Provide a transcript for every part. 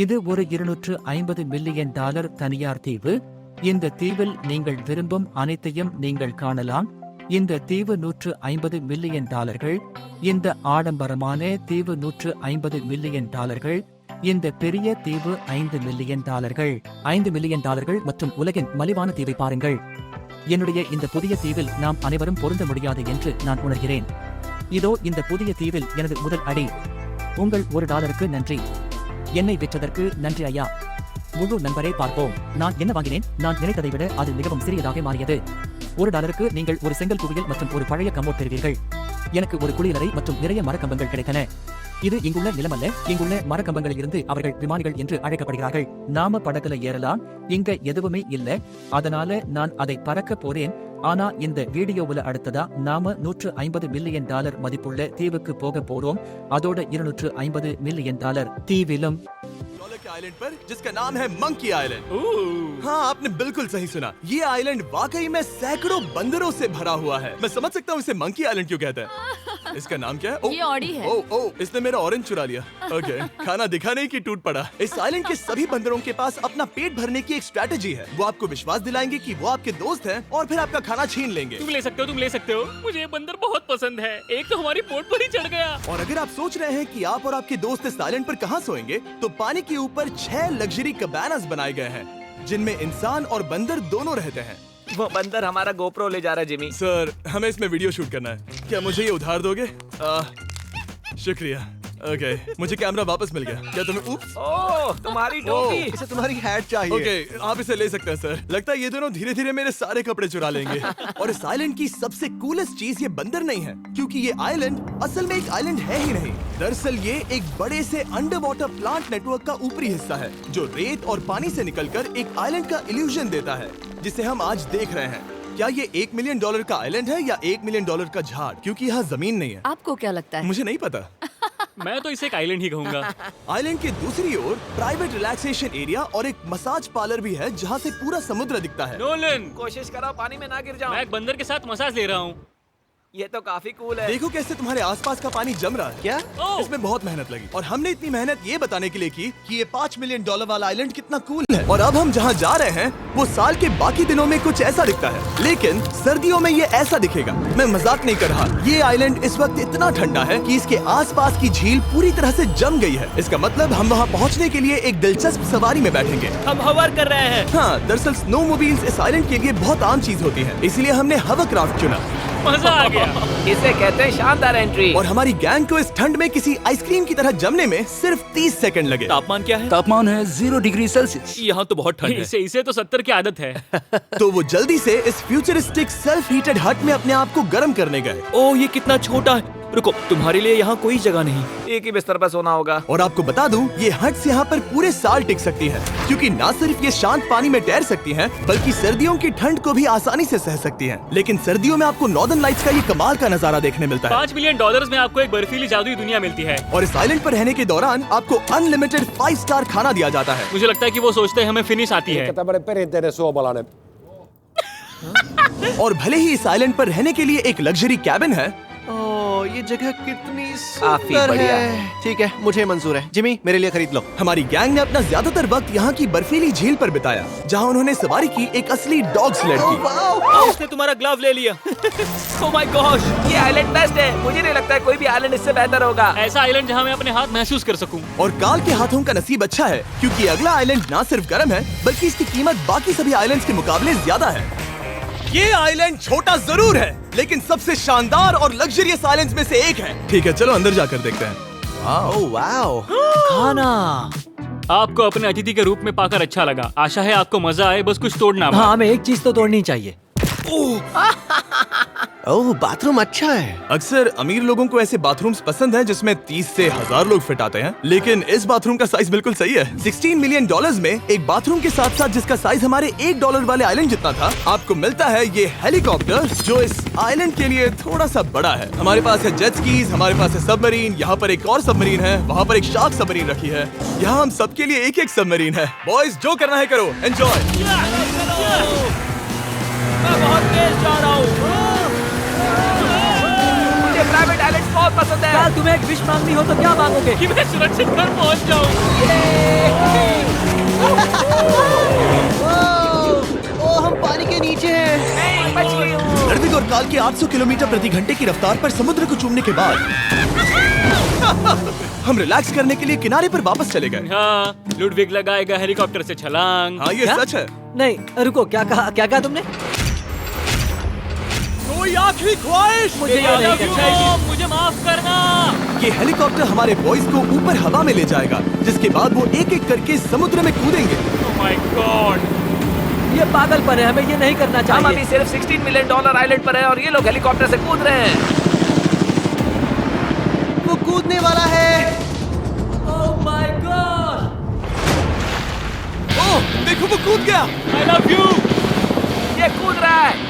இது ஒரு 250 million dollar தனியார் தீவு. இந்த தீவில் நீங்கள் விரும்பும் அனைத்தையும் நீங்கள் காணலாம். இந்த தீவு 150 மில்லியன் டாலர்கள். இந்த ஆடம்பரமான தீவு 150 மில்லியன் டாலர்கள். இந்த பெரிய தீவு 5 மில்லியன் டாலர்கள். 5 மில்லியன் டாலர்கள் மற்றும் உலகின் மலிவான தீவை பாருங்கள். என்னுடைய இந்த புதிய தீவில் நாம் அனைவரும் பொருந்த முடியாது என்று நான் உணர்கிறேன். இதோ இந்த புதிய தீவில் எனது முதல் அடி. உங்கள் $1க்கு நன்றி. என்னை விற்றதற்கு நன்றி ஐயா. முழு நண்பரை பார்ப்போம். நான் என்ன வாங்கினேன்? நான் நினைத்ததை விட அது மிகவும் சிறியதாக மாறியது. $1க்கு நீங்கள் ஒரு செங்கல் குவியல் மற்றும் ஒரு பழைய கமோட் பெறுவீர்கள். எனக்கு ஒரு குளியலறை மற்றும் நிறைய மரக்கம்பங்கள் கிடைத்தன. இது இங்குள்ள நிலமல்ல, இங்குள்ள மரக்கம்பங்களில் இருந்து அவர்கள் விமானிகள் என்று அழைக்கப்படுகிறார்கள். நாம படகுல ஏறலாம். இங்க எதுவுமே இல்ல, அதனால நான் அதை பறக்க போறேன். ஆனா இந்த வீடியோவுல அடுத்ததா நாம 150 மில்லியன் டாலர் மதிப்புள்ள தீவுக்கு போக போறோம். அதோட 250 மில்லியன் டாலர் தீவிலும் आइलैंड पर जिसका नाम है मंकी आइलैंड। हाँ, आपने बिल्कुल सही सुना। ये आइलैंड वाकई में सैकड़ों बंदरों से भरा हुआ है। मैं समझ सकता हूँ इसे मंकी आइलैंड क्यों कहते हैं। इसका नाम क्या है? ये ऑडी है। इसने मेरा ऑरेंज चुरा लिया। ओके, खाना दिखा नहीं कि टूट पड़ा। इस आइलैंड के सभी बंदरों के पास अपना पेट भरने की एक स्ट्रैटेजी है। वो आपको विश्वास दिलाएंगे कि वो आपके दोस्त हैं और फिर आपका खाना छीन लेंगे। तुम ले सकते हो। मुझे ये बंदर बहुत पसंद है। एक तो हमारी पोट पर ही चढ़ गया। और अगर आप सोच रहे हैं कि आप और आपके दोस्त इस आइलैंड पर कहाँ सोएंगे, तो पानी के ऊपर 6 लग्जरी कबानास बनाए गए हैं, जिनमें इंसान और बंदर दोनों रहते हैं। वो बंदर हमारा गोप्रो ले जा रहा है जिमी। सर, हमें इसमें वीडियो शूट करना है। क्या मुझे ये उधार दोगे? शुक्रिया। ओके, मुझे कैमरा वापस मिल गया। क्या तुम्हें उप्स? ओह, तुम्हारी टोपी। इसे तुम्हारी हैट चाहिए। ओके, आप इसे ले सकते हैं सर। लगता है ये दोनों धीरे धीरे मेरे सारे कपड़े चुरा लेंगे। और इस आइलैंड की सबसे कूलेस्ट चीज ये बंदर नहीं है, क्योंकि ये आइलैंड असल में एक आइलैंड है ही नहीं। दरअसल ये एक बड़े से अंडर वाटर प्लांट नेटवर्क का ऊपरी हिस्सा है, जो रेत और पानी से निकलकर एक आइलैंड का इल्यूजन देता है, जिसे हम आज देख रहे हैं। क्या ये $1 मिलियन का आइलैंड है या $1 मिलियन का झाड़? क्योंकि यहाँ जमीन नहीं है। आपको क्या लगता है? मुझे नहीं पता। मैं तो इसे एक आइलैंड ही कहूँगा। आइलैंड के दूसरी ओर प्राइवेट रिलैक्सेशन एरिया और एक मसाज पार्लर भी है, जहाँ से पूरा समुद्र दिखता है। नोलन, कोशिश करो पानी में ना गिर जाओ। मैं एक बंदर के साथ मसाज ले रहा हूँ। ये तो काफी कूल है। देखो कैसे तुम्हारे आसपास का पानी जम रहा है। क्या? इसमें बहुत मेहनत लगी, और हमने इतनी मेहनत ये बताने के लिए की कि ये $5 मिलियन वाला आइलैंड कितना कूल है। और अब हम जहाँ जा रहे हैं वो साल के बाकी दिनों में कुछ ऐसा दिखता है, लेकिन सर्दियों में ये ऐसा दिखेगा। मैं मजाक नहीं कर रहा। ये आइलैंड इस वक्त इतना ठंडा है कि इसके आसपास की झील पूरी तरह से जम गई है। इसका मतलब हम वहाँ पहुँचने के लिए एक दिलचस्प सवारी में बैठेंगे। हम हवर कर रहे हैं। हाँ, दरअसल स्नोमोबाइल्स इस आइलैंड के लिए बहुत आम चीज होती है, इसलिए हमने हवरक्राफ्ट चुना। मजा आ गया। इसे कहते हैं शानदार एंट्री। और हमारी गैंग को इस ठंड में किसी आइसक्रीम की तरह जमने में सिर्फ 30 सेकंड लगे। तापमान क्या है? तापमान है 0 डिग्री सेल्सियस। यहाँ तो बहुत ठंड है। इसे तो 70 की आदत है। तो वो जल्दी से इस फ्यूचरिस्टिक सेल्फ हीटेड हट में अपने आप को गर्म करने गए। ओह, ये कितना छोटा है। रुको, तुम्हारे लिए यहाँ कोई जगह नहीं। एक ही बिस्तर पर सोना होगा। और आपको बता दूं, ये हट्स यहाँ पर पूरे साल टिक सकती है, क्योंकि न सिर्फ ये शांत पानी में तैर सकती हैं, बल्कि सर्दियों की ठंड को भी आसानी से सह सकती हैं। लेकिन सर्दियों में आपको नॉर्दर्न लाइट्स का ये कमाल का नजारा देखने मिलता है। $5 मिलियन में आपको एक बर्फीली जादुई दुनिया मिलती है। और इस आइलैंड पर रहने के दौरान आपको अनलिमिटेड 5 स्टार खाना दिया जाता है। मुझे लगता है कि वो सोचते हैं हमें फिनिश आती है। tämmöinen perinteinen suomalainen. और भले ही इस आइलैंड पर रहने के लिए एक लग्जरी कैबिन है, ये जगह कितनी काफी सुंदर बढ़िया है। ठीक है, मुझे मंजूर है। जिमी, मेरे लिए खरीद लो। हमारी गैंग ने अपना ज्यादातर वक्त यहाँ की बर्फीली झील पर बिताया, जहाँ उन्होंने सवारी की एक असली डॉग स्लेड की। उसने तुम्हारा ग्लव ले लिया। ओह माय गॉश, ये आइलैंड बेस्ट है। मुझे नहीं लगता है कोई भी आइलैंड इससे बेहतर होगा। ऐसा आइलैंड जहाँ मैं अपने हाथ महसूस कर सकूं। और काल के हाथों का नसीब अच्छा है, क्योंकि अगला आइलैंड न सिर्फ गर्म है, बल्कि इसकी कीमत बाकी सभी आइलैंड्स के मुकाबले ज्यादा है। ये आइलैंड छोटा जरूर है, लेकिन सबसे शानदार और लग्जरियस आइलैंड्स में से एक है। ठीक है, चलो अंदर जाकर देखते हैं। ओह वाओ, खाना। आपको अपने अतिथि के रूप में पाकर अच्छा लगा। आशा है आपको मजा आए, बस कुछ तोड़ना। हाँ, हमें एक चीज तो तोड़नी चाहिए। ओह बाथरूम अच्छा है। अक्सर अमीर लोगों को ऐसे बाथरूम्स पसंद हैं जिसमें 30 से 1000 लोग फिट आते हैं, लेकिन इस बाथरूम का साइज बिल्कुल सही है। $16 मिलियन में एक बाथरूम के साथ साथ जिसका साइज हमारे $1 वाले आइलैंड जितना था, आपको मिलता है ये हेलीकॉप्टर, जो इस आइलैंड के लिए थोड़ा सा बड़ा है। हमारे पास है जेट स्कीज, हमारे पास है सबमरीन, यहाँ पर एक और सबमरीन है, वहाँ पर एक शार्क सबमरीन रखी है। यहाँ हम सबके लिए एक एक सबमरीन है। बॉयज, जो करना है करो, एंजॉय। मैं बहुत तेज जा रहा हूँ। मुझे प्राइवेट आइलैंड्स बहुत पसंद है। तुम्हें एक विश मांगनी हो तो क्या मांगोगे? कि मैं सुरक्षित घर पहुंच जाऊं। काल के 800 किलोमीटर प्रति घंटे की रफ्तार पर समुद्र को चूमने के बाद हम रिलैक्स करने के लिए किनारे पर वापस चले गए। हाँ, लुडविग लगाएगा हेलीकॉप्टर से छलांग। हाँ, ये क्या? सच है। नहीं रुको, क्या कहा तुमने? कोई आखिरी ख्वाहिश? मुझे ये नहीं करना चाहिए। मुझे माफ करना। ये हेलीकॉप्टर हमारे बॉयज को ऊपर हवा में ले जाएगा, जिसके बाद वो एक एक करके समुद्र में कूदेंगे। Oh my God! ये पागलपन है, हमें ये नहीं करना हम चाहिए। अभी सिर्फ $16 मिलियन आइलैंड पर हैं और ये लोग हेलीकॉप्टर से कूद रहे हैं। वो कूदने वाला है। Oh my God! ओह, देखो वो कूद गया। I love you. ये कूद रहा है।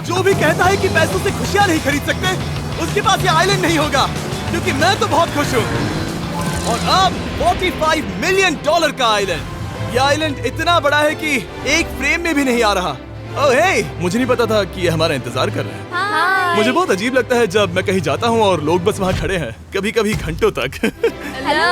जो भी कहता है कि पैसों से खुशियां नहीं खरीद सकते, उसके पास ये आइलैंड नहीं होगा, क्योंकि मैं तो बहुत खुश हूँ। और अब $45 मिलियन का आइलैंड। ये आइलैंड इतना बड़ा है कि एक फ्रेम में भी नहीं आ रहा। ओह हे, मुझे नहीं पता था कि ये हमारा इंतजार कर रहे हैं। मुझे बहुत अजीब लगता है जब मैं कहीं जाता हूँ और लोग बस वहाँ खड़े हैं, कभी कभी घंटों तक। हेलो,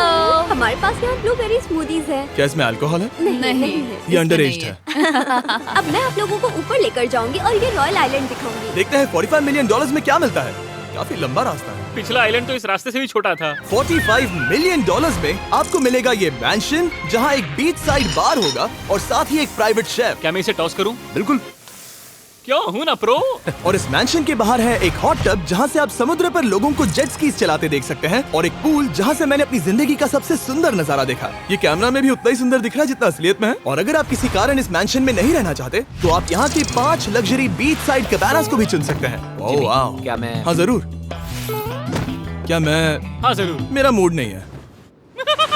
हमारे पास यहाँ ब्लूबेरी स्मूदीज है। क्या इसमें अल्कोहल है? नहीं, ये अंडरएज है। अब मैं आप लोगों को ऊपर लेकर जाऊंगी और ये रॉयल आइलैंड दिखाऊंगी। देखते हैं $45 मिलियन में क्या मिलता है। काफी लंबा रास्ता है। पिछला आइलैंड तो इस रास्ते से भी छोटा था। $45 मिलियन में आपको मिलेगा ये मैंशन, जहाँ एक बीच साइड बार होगा और साथ ही एक प्राइवेट शेफ। क्या मैं इसे टॉस करूं? बिल्कुल। क्यों हूं ना प्रो। और इस मैंशन के बाहर है एक हॉट टब, जहाँ से आप समुद्र पर लोगों को जेट स्कीज चलाते देख सकते हैं, और एक पूल जहाँ से मैंने अपनी जिंदगी का सबसे सुंदर नजारा देखा। ये कैमरा में भी उतना ही सुंदर दिख रहा है जितना असलियत में है। और अगर आप किसी कारण इस मैंशन में नहीं रहना चाहते, तो आप यहाँ की 5 लग्जरी बीच साइड कैबानास को भी चुन सकते हैं। ओह वाह। क्या मैं हाँ जरूर। क्या मैं? हाँ जरूर। मेरा मूड नहीं है।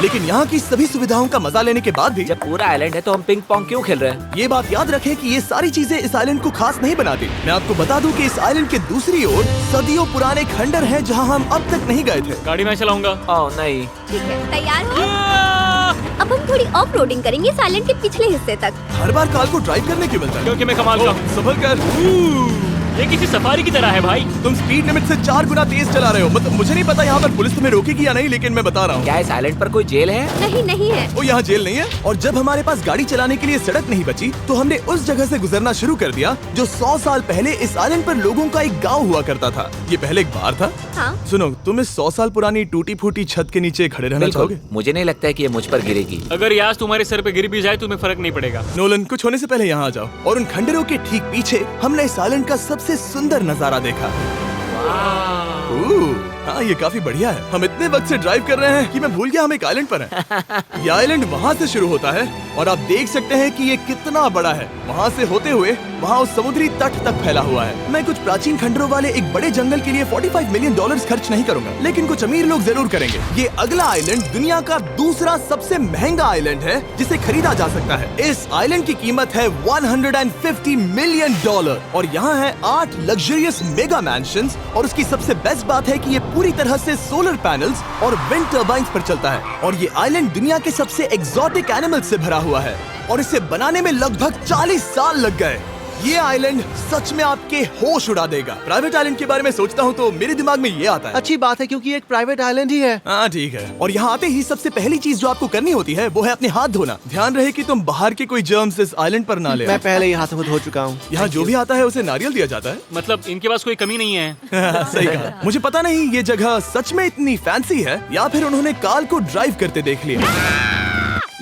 लेकिन यहाँ की सभी सुविधाओं का मजा लेने के बाद भी जब पूरा आइलैंड है तो हम पिंग पोंग क्यों खेल रहे हैं? ये बात याद रखें कि ये सारी चीजें इस आइलैंड को खास नहीं बनाती। मैं आपको बता दूं कि इस आइलैंड के दूसरी ओर सदियों पुराने खंडर हैं, जहां हम अब तक नहीं गए थे। गाड़ी मैं चलाऊंगा। ओह नहीं। ठीक है, तैयार हो? अब हम थोड़ी ऑफ रोडिंग करेंगे इस आइलैंड के पिछले हिस्से तक। हर बार कार को ड्राइव करने क्यों मिलता है? क्योंकि मैं कमाल का हूं। संभल कर। ये किसी सफारी की तरह है भाई। तुम स्पीड लिमिट से 4 गुना तेज चला रहे हो। मतलब मुझे नहीं पता यहाँ पर पुलिस तुम्हें रोकेगी या नहीं, लेकिन मैं बता रहा हूँ। क्या इस आइलैंड पर कोई जेल है? नहीं, नहीं है। वो यहाँ जेल नहीं है। और जब हमारे पास गाड़ी चलाने के लिए सड़क नहीं बची, तो हमने उस जगह से गुजरना शुरू कर दिया जो 100 साल पहले इस आइलैंड पर लोगों का एक गाँव हुआ करता था। ये पहले एक बार था। हाँ। सुनो, तुम इस 100 साल पुरानी टूटी फूटी छत के नीचे खड़े रहना बिल्कुल। चाहोगे? मुझे नहीं लगता है कि ये मुझ पर गिरेगी। अगर ये आज तुम्हारे सर पे गिर भी जाए तुम्हें फर्क नहीं पड़ेगा। नोलन, कुछ होने से पहले यहाँ आ जाओ। और उन खंडरों के ठीक पीछे हमने इस आइलैंड का सबसे सुंदर नजारा देखा। हाँ, ये काफी बढ़िया है। हम इतने वक्त से ड्राइव कर रहे हैं कि मैं भूल गया हम एक आइलैंड पर हैं। ये आइलैंड वहाँ से शुरू होता है और आप देख सकते हैं कि ये कितना बड़ा है। वहाँ से होते हुए वहाँ उस समुद्री तट तक फैला हुआ है। मैं कुछ प्राचीन खंडरों वाले एक बड़े जंगल के लिए $45 मिलियन खर्च नहीं करूंगा, लेकिन कुछ अमीर लोग जरूर करेंगे। ये अगला आइलैंड दुनिया का दूसरा सबसे महंगा आइलैंड है जिसे खरीदा जा सकता है। इस आइलैंड की कीमत है $150 मिलियन और यहाँ है 8 लग्जरियस मेगा मैंशंस। और उसकी सबसे बेस्ट बात है कि ये पूरी तरह से सोलर पैनल्स और विंड टर्बाइन्स पर चलता है। और ये आइलैंड दुनिया के सबसे एक्सोटिक एनिमल्स से भरा हुआ है और इसे बनाने में लगभग 40 साल लग गए। ये आइलैंड सच में आपके होश उड़ा देगा। प्राइवेट आइलैंड के बारे में सोचता हूँ तो मेरे दिमाग में ये आता है। अच्छी बात है, क्योंकि एक प्राइवेट आइलैंड ही है। हाँ ठीक है। और यहाँ आते ही सबसे पहली चीज जो आपको करनी होती है वो है अपने हाथ धोना। ध्यान रहे कि तुम बाहर के कोई जर्म्स इस आइलैंड पर ना ले। मैं पहले ही हाथों धो चुका हूँ। यहाँ जो भी आता है उसे नारियल दिया जाता है। मतलब इनके पास कोई कमी नहीं है। सही कहा। मुझे पता नहीं ये जगह सच में इतनी फैंसी है या फिर उन्होंने कार को ड्राइव करते देख लिया,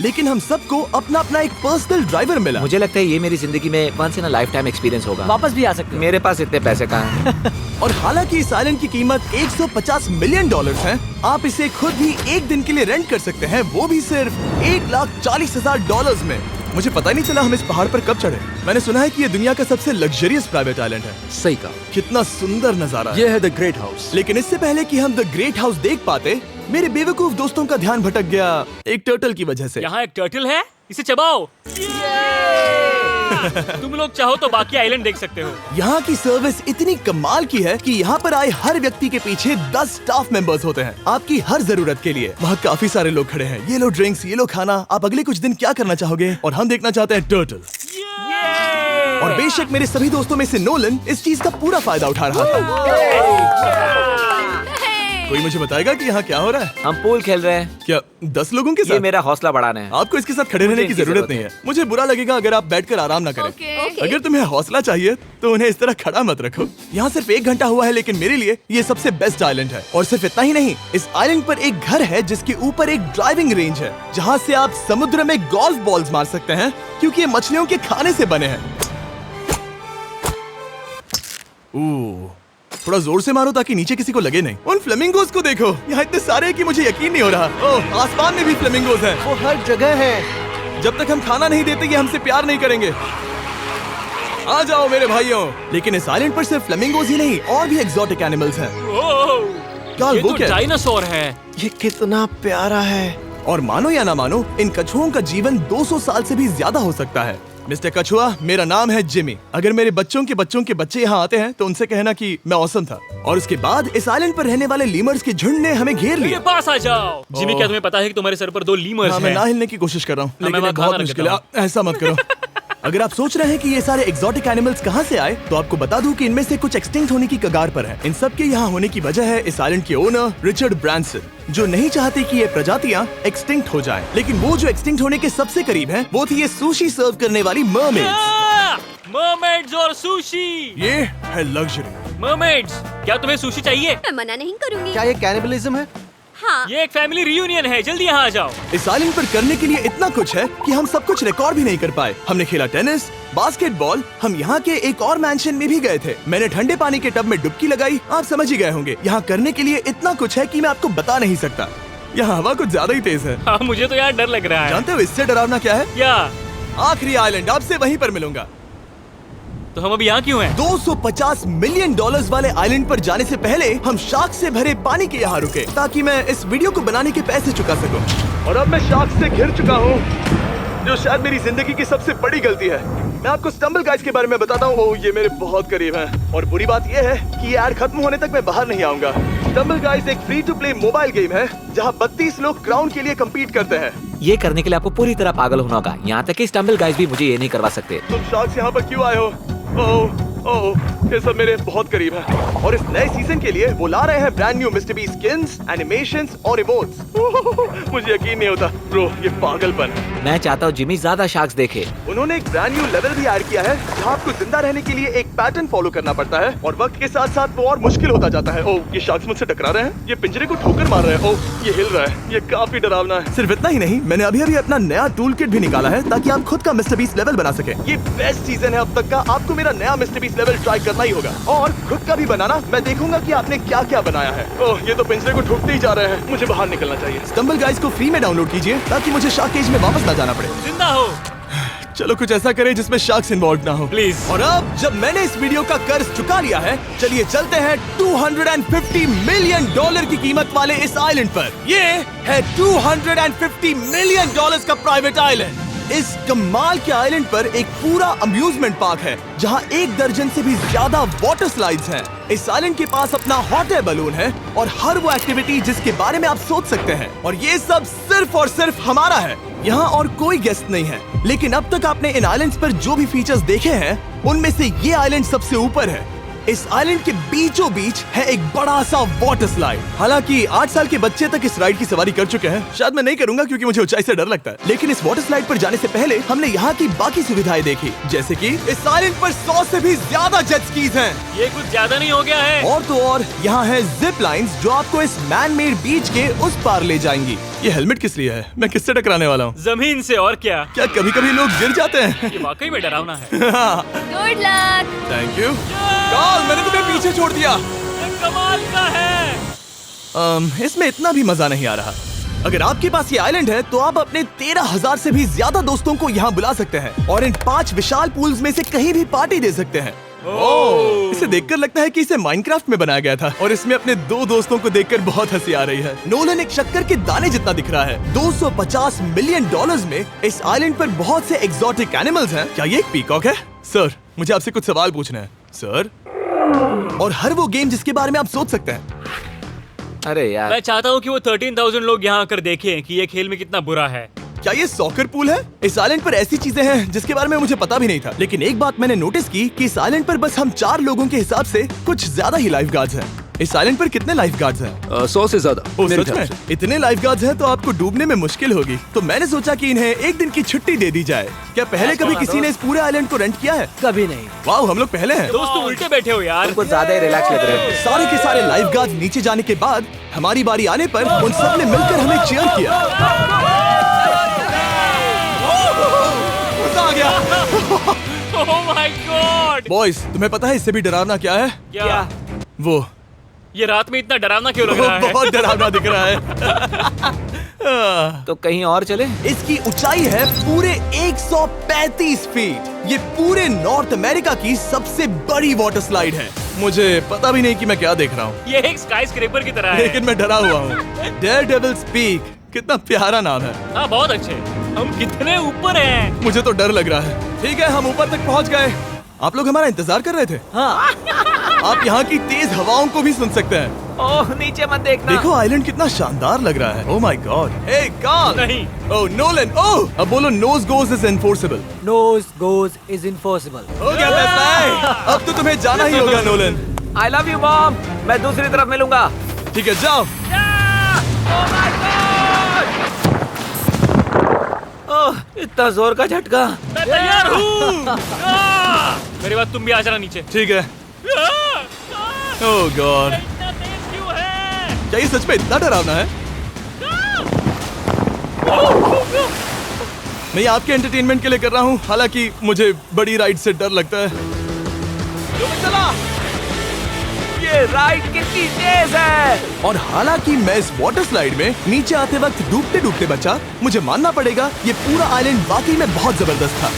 लेकिन हम सबको अपना अपना एक पर्सनल ड्राइवर मिला। मुझे लगता है ये मेरी जिंदगी में once in a lifetime experience होगा। वापस भी आ सकते हो। मेरे पास इतने पैसे कहाँ हैं? और हालांकि इस आइलैंड की कीमत $150 मिलियन है, आप इसे खुद भी एक दिन के लिए रेंट कर सकते हैं, वो भी सिर्फ $1,40,000 में। मुझे पता ही नहीं चला हम इस पहाड़ पर कब चढ़े। मैंने सुना है कि ये दुनिया का सबसे लग्जरियस प्राइवेट आइलैंड है। सही कहा। कितना सुंदर नजारा है। ये है द ग्रेट हाउस। लेकिन इससे पहले कि हम द ग्रेट हाउस देख पाते, मेरे बेवकूफ दोस्तों का ध्यान भटक गया एक टर्टल की वजह से। यहाँ एक टर्टल है, इसे चबाओ। तुम लोग चाहो तो बाकी आइलैंड देख सकते हो। यहाँ की सर्विस इतनी कमाल की है कि यहाँ पर आए हर व्यक्ति के पीछे 10 स्टाफ मेंबर्स होते हैं आपकी हर जरूरत के लिए। वहाँ काफी सारे लोग खड़े हैं। ये लो ड्रिंक्स, ये लो खाना। आप अगले कुछ दिन क्या करना चाहोगे? और हम देखना चाहते हैं टर्टल। और बेशक मेरे सभी दोस्तों में से नोलन इस चीज का पूरा फायदा उठा रहा था। कोई मुझे बताएगा कि यहाँ क्या हो रहा है? हम पूल खेल रहे हैं। क्या 10 लोगों के ये साथ? मेरा हौसला बढ़ाना है। आपको इसके साथ खड़े रहने की इनकी जरूरत नहीं है। मुझे बुरा लगेगा अगर आप बैठकर आराम ना करें। ओके। अगर तुम्हें हौसला चाहिए तो उन्हें इस तरह खड़ा मत रखो। यहाँ सिर्फ 1 घंटा हुआ है, लेकिन मेरे लिए ये सबसे बेस्ट आइलैंड है। और सिर्फ इतना ही नहीं, इस आइलैंड पर एक घर है जिसके ऊपर एक ड्राइविंग रेंज है, जहाँ से आप समुद्र में गोल्फ बॉल्स मार सकते हैं, क्योंकि ये मछलियों के खाने से बने हैं। थोड़ा जोर से मारो ताकि नीचे किसी को लगे नहीं। उन फ्लेमिंगोज को देखो, यहाँ इतने सारे हैं कि मुझे यकीन नहीं हो रहा। ओह, आसमान में भी फ्लेमिंगोज हैं। वो हर जगह है। जब तक हम खाना नहीं देते ये हमसे प्यार नहीं करेंगे। आ जाओ मेरे भाइयों। लेकिन इस आइलैंड पर सिर्फ फ्लेमिंगोज ही नहीं, और भी एक्सोटिक एनिमल्स हैं। क्या ये वो तो क्या है? डायनासोर है। ये कितना प्यारा है। और मानो या ना मानो, इन कछुओं का जीवन 200 साल से भी ज्यादा हो सकता है। मिस्टर कछुआ, मेरा नाम है जिमी। अगर मेरे बच्चों के बच्चे यहाँ आते हैं तो उनसे कहना कि मैं औसम था। और उसके बाद इस आइलैंड पर रहने वाले लीमर्स के झुंड ने हमें घेर मेरे लिया। पास आ जाओ। जिमी, क्या तुम्हें पता है कि तुम्हारे सर पर 2 लीमर्स हाँ, मैं हैं? ना हिलने की कोशिश कर रहा हूँ, मैं लेकिन वहाँ ये बहुत खाना मुश्किल है। रखता ऐसा मत करो। अगर आप सोच रहे हैं कि ये सारे एक्सोटिक एनिमल्स कहाँ से आए, तो आपको बता दूं कि इनमें से कुछ एक्सटिंक्ट होने की कगार पर हैं। इन सब के यहाँ होने की वजह है इस आइलैंड के ओनर रिचर्ड ब्रांसन, जो नहीं चाहते कि ये प्रजातियां एक्सटिंक्ट हो जाएं। लेकिन वो जो एक्सटिंक्ट होने के सबसे करीब हैं, वो थी ये सुशी सर्व करने वाली मरमेड्स। मरमेड्स और सुशी। ये है लग्जरी। मरमेड्स, क्या तुम्हें सुशी चाहिए? मैं मना नहीं करूंगी। क्या ये कैनिबलिज्म है? हाँ। ये एक फैमिली रियूनियन है, जल्दी यहाँ आ जाओ। इस आइलैंड पर करने के लिए इतना कुछ है कि हम सब कुछ रिकॉर्ड भी नहीं कर पाए। हमने खेला टेनिस, बास्केटबॉल, हम यहाँ के एक और मैंशन में भी गए थे। मैंने ठंडे पानी के टब में डुबकी लगाई। आप समझ ही गए होंगे, यहाँ करने के लिए इतना कुछ है कि मैं आपको बता नहीं सकता। यहाँ हवा कुछ ज्यादा ही तेज है। हाँ, मुझे तो यार डर लग रहा है। जानते हो इससे डरावना क्या है? क्या? आखिरी आइलैंड, आपसे वहीं पर मिलूंगा। तो हम अभी यहाँ क्यों हैं? 250 मिलियन डॉलर्स वाले आइलैंड पर जाने से पहले हम शार्क से भरे पानी के यहाँ रुके, ताकि मैं इस वीडियो को बनाने के पैसे चुका सकूं। और अब मैं शार्क से घिर चुका हूँ, जो शायद मेरी जिंदगी की सबसे बड़ी गलती है। मैं आपको स्टम्बल गाइस के बारे में बताता हूँ। ओह, ये मेरे बहुत करीब हैं। और बुरी बात यह है कि ये ऐड खत्म होने तक मैं बाहर नहीं आऊंगा। स्टम्बल गाइस एक free to play mobile game है, जहाँ 32 लोग क्राउन के लिए कम्पीट करते हैं। ये करने के लिए आपको पूरी तरह पागल होना होगा। यहाँ तक कि स्टम्बल गाइस भी मुझे ये नहीं करवा सकते। तुम शार्क्स यहाँ पर क्यों आए हो? ओह, ये सब मेरे बहुत करीब है। और इस नए सीजन के लिए वो ला रहे हैं brand new mister beast skins, animations और इमोट्स। मुझे यकीन नहीं होता ब्रो, ये पागलपन। मैं चाहता हूँ जिमी ज्यादा शार्क्स देखे। उन्होंने एक ब्रांड न्यू लेवल भी ऐड किया है, जहाँ आपको जिंदा रहने के लिए एक पैटर्न फॉलो करना पड़ता है, और वक्त के साथ साथ वो और मुश्किल होता जाता है। ओह, ये शार्क्स मुझसे टकरा रहे हैं, ये पिंजरे को ठोकर मार रहे हैं। ओह, ये हिल रहा है, ये काफी डरावना है। सिर्फ इतना ही नहीं, मैंने अभी अपना नया टूल किट भी निकाला है, ताकि आप खुद का मिस्टर बीस्ट लेवल बना सके। ये बेस्ट सीजन है अब तक का। आपको मेरा नया मिस्टर बीस्ट लेवल ट्राई करना ही होगा, और खुद का भी बनाना। मैं देखूंगा कि आपने क्या क्या बनाया है। ओह, ये तो पिंजरे को ठोकते ही जा रहे हैं, मुझे बाहर निकलना चाहिए। स्टम्बल गाइस को फ्री में डाउनलोड कीजिए, ताकि मुझे शार्क केज में वापस ना जाना पड़े। जिंदा हो। चलो कुछ ऐसा करें जिसमें शार्क्स इन्वॉल्व ना हो, प्लीज। और अब जब मैंने इस वीडियो का कर्ज चुका लिया है, चलिए चलते हैं 250 मिलियन डॉलर की कीमत वाले इस आइलैंड पर। ये है 250 मिलियन डॉलर्स का प्राइवेट आइलैंड। इस कमाल के आइलैंड पर एक पूरा अम्यूजमेंट पार्क है, जहां 1 दर्जन से भी ज्यादा वाटर स्लाइड्स हैं। इस आइलैंड के पास अपना हॉट एयर बलून है, और हर वो एक्टिविटी जिसके बारे में आप सोच सकते हैं। और ये सब सिर्फ और सिर्फ हमारा है। यहाँ और कोई गेस्ट नहीं है, लेकिन अब तक आपने इन आइलैंड्स पर जो भी फीचर्स देखे हैं, उनमें से ये आइलैंड सबसे ऊपर है। इस आइलैंड के बीचों बीच है एक बड़ा सा वाटर स्लाइड। हालांकि 8 साल के बच्चे तक इस राइड की सवारी कर चुके हैं। शायद मैं नहीं करूंगा क्योंकि मुझे ऊंचाई से डर लगता है। लेकिन इस वाटर स्लाइड पर जाने से पहले हमने यहाँ की बाकी सुविधाएं देखी, जैसे कि इस आइलैंड पर 100 से भी ज्यादा जेट स्कीज हैं। ये कुछ ज्यादा नहीं हो गया है? और तो और यहाँ है जिप लाइन्स, जो आपको इस मैन मेड बीच के उस पार ले जाएंगी। ये हेलमेट किस लिए है? मैं किससे टकराने वाला हूँ? जमीन से, और क्या। क्या कभी कभी लोग गिर जाते हैं? ये वाकई में डरावना है। Good luck. Thank you. Carl, मैंने तुम्हें पीछे छोड़ दिया। ये कमाल का है। इसमें इतना भी मजा नहीं आ रहा। अगर आपके पास ये आइलैंड है, तो आप अपने 13,000 से भी ज्यादा दोस्तों को यहाँ बुला सकते हैं, और इन 5 विशाल पूल्स में से कहीं भी पार्टी दे सकते हैं। ओह, इसे देखकर लगता है कि इसे माइनक्राफ्ट में बनाया गया था, और इसमें अपने 2 दोस्तों को देखकर बहुत हंसी आ रही है। नोलन एक शक्कर के दाने जितना दिख रहा है। 250 मिलियन डॉलर्स में इस आइलैंड पर बहुत से एक्सोटिक एनिमल्स हैं। क्या ये एक पीकॉक है? सर, मुझे आपसे कुछ सवाल पूछना है सर। और हर वो गेम जिसके बारे में आप सोच सकते हैं। अरे यार, मैं चाहता हूँ कि वो 13,000 लोग यहाँ आकर देखें कि ये खेल में कितना बुरा है। क्या ये सॉकर पूल है? इस आइलैंड पर ऐसी चीजें हैं जिसके बारे में मुझे पता भी नहीं था। लेकिन एक बात मैंने नोटिस की कि इस आइलैंड पर बस हम 4 लोगों के हिसाब से कुछ ज्यादा ही लाइफ गार्ड्स हैं। इस आइलैंड पर कितने लाइफ गार्ड्स हैं? 100 से ज्यादा ओ, मेरे सच ख्याल में? से। इतने लाइफ गार्ड्स हैं तो आपको डूबने में मुश्किल होगी। तो मैंने सोचा कि इन्हें एक दिन की छुट्टी दे दी जाए। क्या पहले कभी किसी ने इस पूरे आइलैंड को रेंट किया है? कभी नहीं। वाह, हम लोग पहले हैं। दोस्त तुम उल्टे बैठे हो यार। कुछ ज्यादा ही रिलैक्स लग रहे हो। सारे के सारे लाइफ गार्ड्स नीचे जाने के बाद हमारी बारी आने पर उन सब ने मिलकर हमें चीयर किया। मजा आ गया। ओह माय गॉड। बॉयज, तुम्हें पता है इससे भी डरावना क्या है? क्या? वो ये रात में इतना डरावना क्यों लग रहा है? बहुत डरावना दिख रहा है। तो कहीं और चले? इसकी ऊंचाई है पूरे 135 फीट। ये पूरे नॉर्थ अमेरिका की सबसे बड़ी वाटर स्लाइड है। मुझे पता भी नहीं कि मैं क्या देख रहा हूँ, ये एक स्काई स्क्रेपर की तरह है। लेकिन मैं डरा हुआ हूँ। डेयरडेविल्स पीक, कितना प्यारा नाम है। हाँ बहुत अच्छे। हम कितने ऊपर हैं? मुझे तो डर लग रहा है। ठीक है, हम ऊपर तक पहुँच गए। आप लोग हमारा इंतजार कर रहे थे? हाँ। आप यहाँ की तेज हवाओं को भी सुन सकते हैं। ओह नीचे मत देखना। देखो आइलैंड कितना शानदार लग रहा है। Oh my God. Hey Carl. नहीं। Oh Nolan. ओह, अब बोलो nose goes is enforceable. Nose goes is enforceable. हो गया फैसला। अब तो तुम्हें जाना ही होगा Nolan. I love you mom. मैं दूसरी तरफ मिलूंगा। ठीक है, जाओ। ओह इतना जोर का झटका। मैं तैयार हूँ। मेरी बात तुम भी आ जाना नीचे। ठीक है। ओह गॉड, इतना तेज क्यों है? क्या ये सच में इतना डरावना है? मैं ये आपके एंटरटेनमेंट के लिए कर रहा हूँ, हालांकि मुझे बड़ी राइड से डर लगता है। चला। ये राइड कितनी तेज है। और हालांकि मैं इस वाटर स्लाइड में नीचे आते वक्त डूबते डूबते बचा, मुझे मानना पड़ेगा ये पूरा आइलैंड वाकई में बहुत जबरदस्त था।